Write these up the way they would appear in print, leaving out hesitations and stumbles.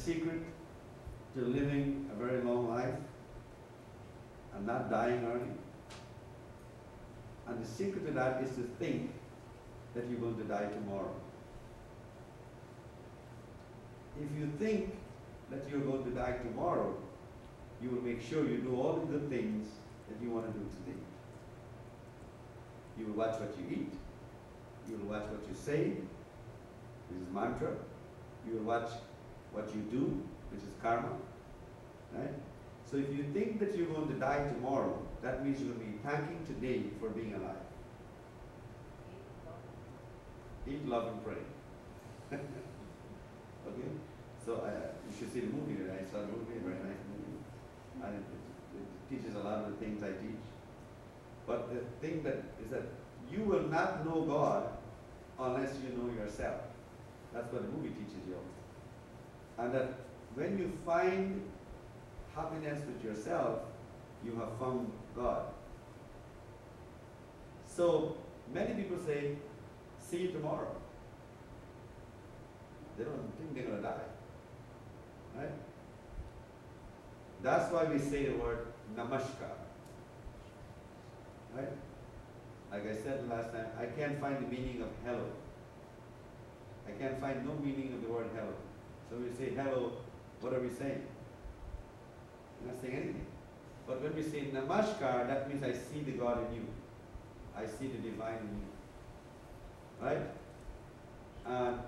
secret to living a very long life and not dying early? And the secret to that is to think that you're going to die tomorrow. If you think that you're going to die tomorrow, you will make sure you do all the good things that you want to do today. You will watch what you eat. You will watch what you say, which is mantra. You will watch what you do, which is karma. Right? So if you think that you're going to die tomorrow, that means you're going to be thanking today for being alive. Eat, love, and pray. Okay? So you should see the movie. I saw the movie, a very nice movie. And it teaches a lot of the things I teach. But the thing that is that you will not know God unless you know yourself. That's what the movie teaches you. And that when you find happiness with yourself, you have found God. So many people say, see you tomorrow. They don't think they're going to die. Right? That's why we say the word namaskar. Right? Like I said last time, I can't find the meaning of hello. I can't find no meaning of the word hello. So we say hello, what are we saying? We're not saying anything. But when we say namaskar, that means I see the God in you. I see the divine in you. Right? And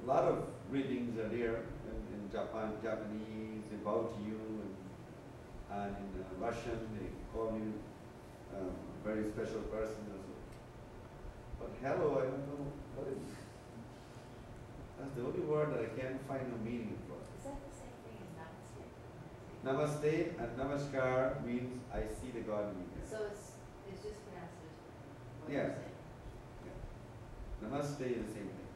a lot of readings are there in Japanese about you, and in Russian they call you a very special person also. But hello, I don't know what it is. That's the only word that I can't find no meaning for. Is that the same thing as namaste? Namaste and namaskar means I see the God in you. So it's just pronounced as what Yeah. you're saying. Yeah. Namaste is the same thing.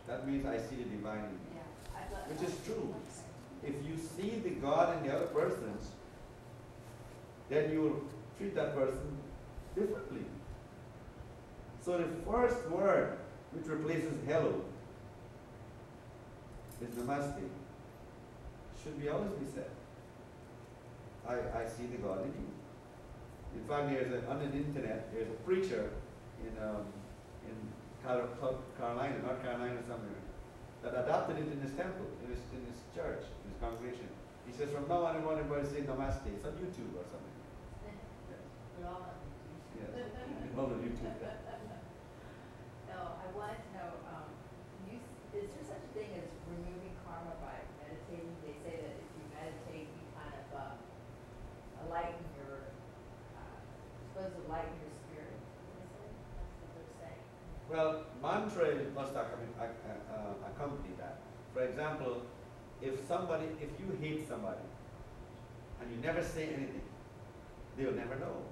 That means I see the divine in you. Yeah. I thought, Which is true. If you see the God in the other person, then you will treat that person differently. So the first word which replaces hello is namaste. Should be always be said. I see the God in you. In fact, on the internet, there's a preacher in Carolina, North Carolina somewhere, that adopted it in his temple, in his church, in his congregation. He says, from now on, I want everybody to say namaste. It's on YouTube or something. we're all on Yes, all on YouTube. No, I wanted to know, is there such a thing as removing karma by meditating? They say that if you meditate, you kind of enlighten your, supposed to lighten your spirit. Is it? That's what they're saying. Well, mantra must accompany that. For example, if you hate somebody, and you never say anything, they'll never know.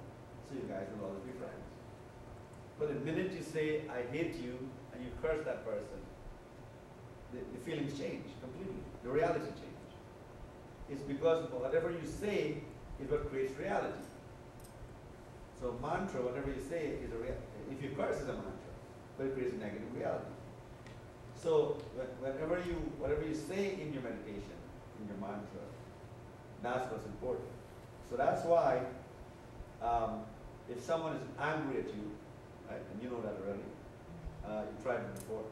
So you guys will always be friends. But the minute you say, I hate you, and you curse that person, the feelings change completely. The reality changes. It's because whatever you say is what creates reality. So mantra, whatever you say, is if you curse, is a mantra, but it creates a negative reality. So whatever you say in your meditation, in your mantra, that's what's important. So that's why if someone is angry at you, right, and you know that already, you tried it before,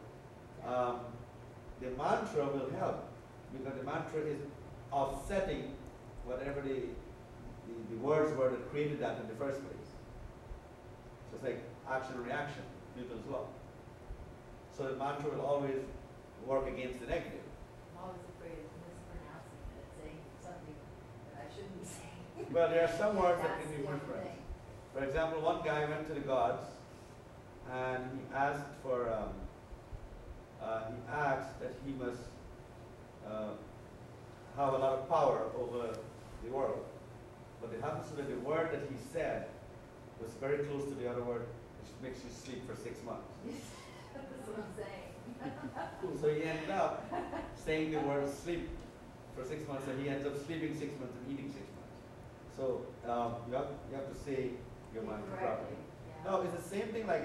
the mantra will help, because the mantra is offsetting whatever the words were that created that in the first place. So it's like action and reaction, Newton's law. So the mantra will always work against the negative. I'm always afraid of mispronouncing it, saying something that I shouldn't be saying. Well, there are some words that That's can be the only different. thing. For example, one guy went to the gods and he asked that he must have a lot of power over the world. But it happens that the word that he said was very close to the other word, which makes you sleep for 6 months. That's what I'm saying. So he ended up saying the word sleep for 6 months, and he ends up sleeping 6 months and eating 6 months. So you have to say your mantra properly. Yeah. No, it's the same thing if I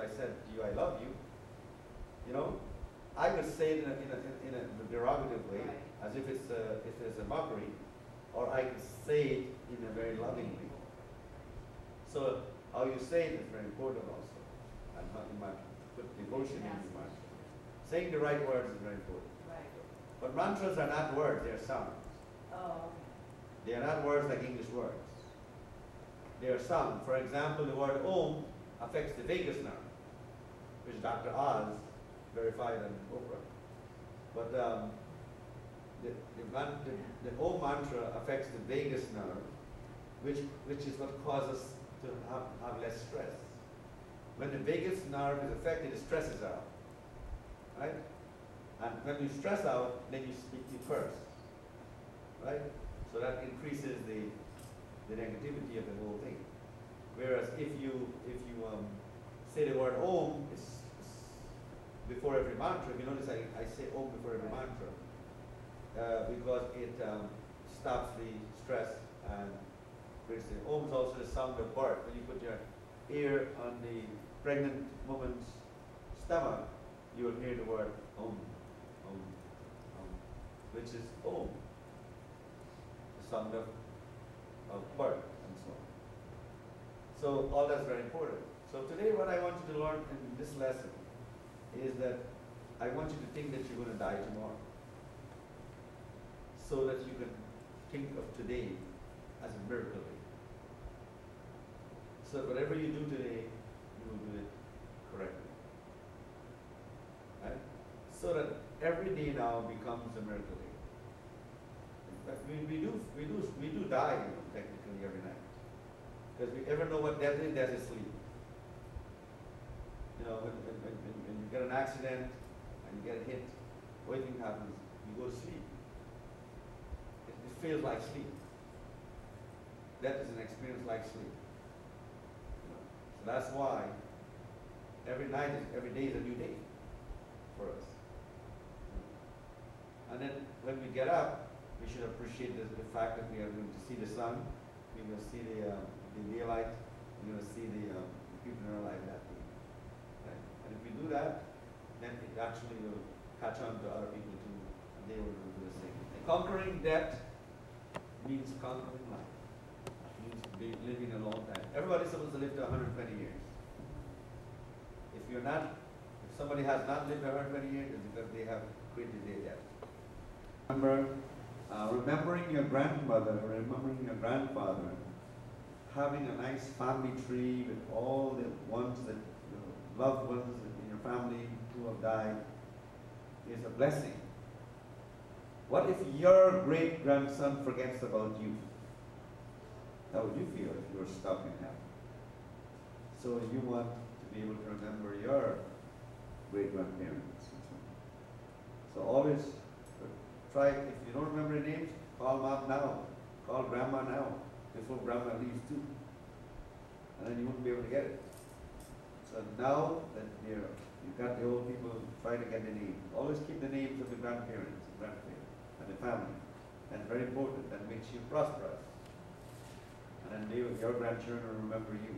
said to you, I love you, you know, I would say it in a derogative way, Right. as if it's a mockery, or I could say it in a very loving way. So how you say it is very important also, and how you might put devotion in your mantra. Saying the right words is very important. Right. But mantras are not words; they are sounds. Oh, They are not words like English words. They are sound. For example, the word Om affects the vagus nerve, which Dr. Oz verified on Oprah. But the Om mantra affects the vagus nerve, which is what causes us to have less stress. When the vagus nerve is affected, the stress is out. Right? And when you stress out, then you speak, you curse. Right? So that increases the negativity of the whole thing. Whereas if you say the word Om, it's before every mantra. If you notice, I say Om before every mantra because it stops the stress and brings the Om is also the sound of birth. When you put your ear on the pregnant woman's stomach, you will hear the word Om, Om, Om, which is Om, the sound of birth and so on. So all that's very important. So today what I want you to learn in this lesson is that I want you to think that you're going to die tomorrow, so that you can think of today as a miracle day. So whatever you do today, you will do it correctly. Right? So that every day now becomes a miracle day. But we do die, technically every night. Because we ever know what death is? Death is sleep. When you get an accident and you get hit, what do you think happens? You go to sleep. It feels like sleep. Death is an experience like sleep. So that's why every day is a new day for us. And then when we get up, we should appreciate the fact that we are going to see the sun, we will see the daylight, we're going to see the people in our life that day. Right? And if we do that, then it actually will catch on to other people too, and they will do the same. And conquering death means conquering life. It means living a long time. Everybody's supposed to live to 120 years. If somebody has not lived 120 years, it's because they have created their death. Remembering your grandmother, remembering your grandfather, having a nice family tree with all the loved ones in your family who have died is a blessing. What if your great-grandson forgets about you? How would you feel if you were stuck in heaven? So you want to be able to remember your great-grandparents. So always try, if you don't remember their names, call mom now, call grandma now, before grandma leaves too. And then you won't be able to get it. So now that you've got the old people, try to get the names. Always keep the names of the grandparents and the family. That's very important. That makes you prosperous. And then your grandchildren will remember you.